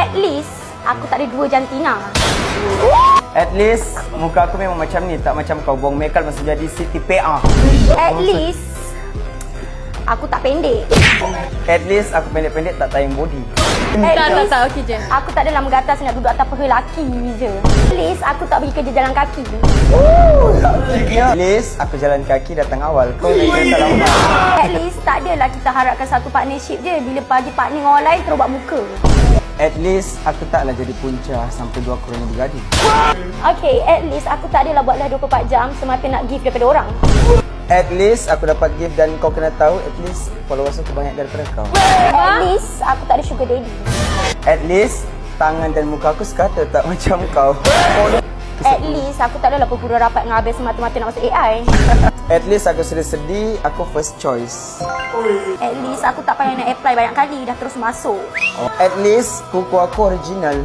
At least aku tak ada 2 jantina. At least muka aku memang macam ni, tak macam kau buang makeup masih jadi Siti PA. At least aku tak pendek. At least aku pendek-pendek tak tayang body. Tak, okey je. Aku tak adalah menggatas nak duduk atas peha lelaki je. At least aku tak pergi kerja jalan kaki. At least aku jalan kaki datang awal. Kau naik kereta lambat. At least tak adalah kita harapkan satu partnership je. Bila pagi partner dengan orang lain terus buat muka. At least aku taklah jadi punca sampai 2 korang bergaduh. Okay, at least aku tak adalah buat dah 24 jam semata nak gift daripada orang. At least aku dapat gift dan kau kena tahu at least followers aku banyak daripada kau. At least aku tak ada sugar daddy. At least tangan dan muka aku sekata tak macam kau. At least aku tak adalah berpura rapat dengan Abel semata-mata nak masuk AI. At least aku sedih-sedih, aku first choice. At least aku tak payah nak apply banyak kali, dah terus masuk. At least kuku aku original.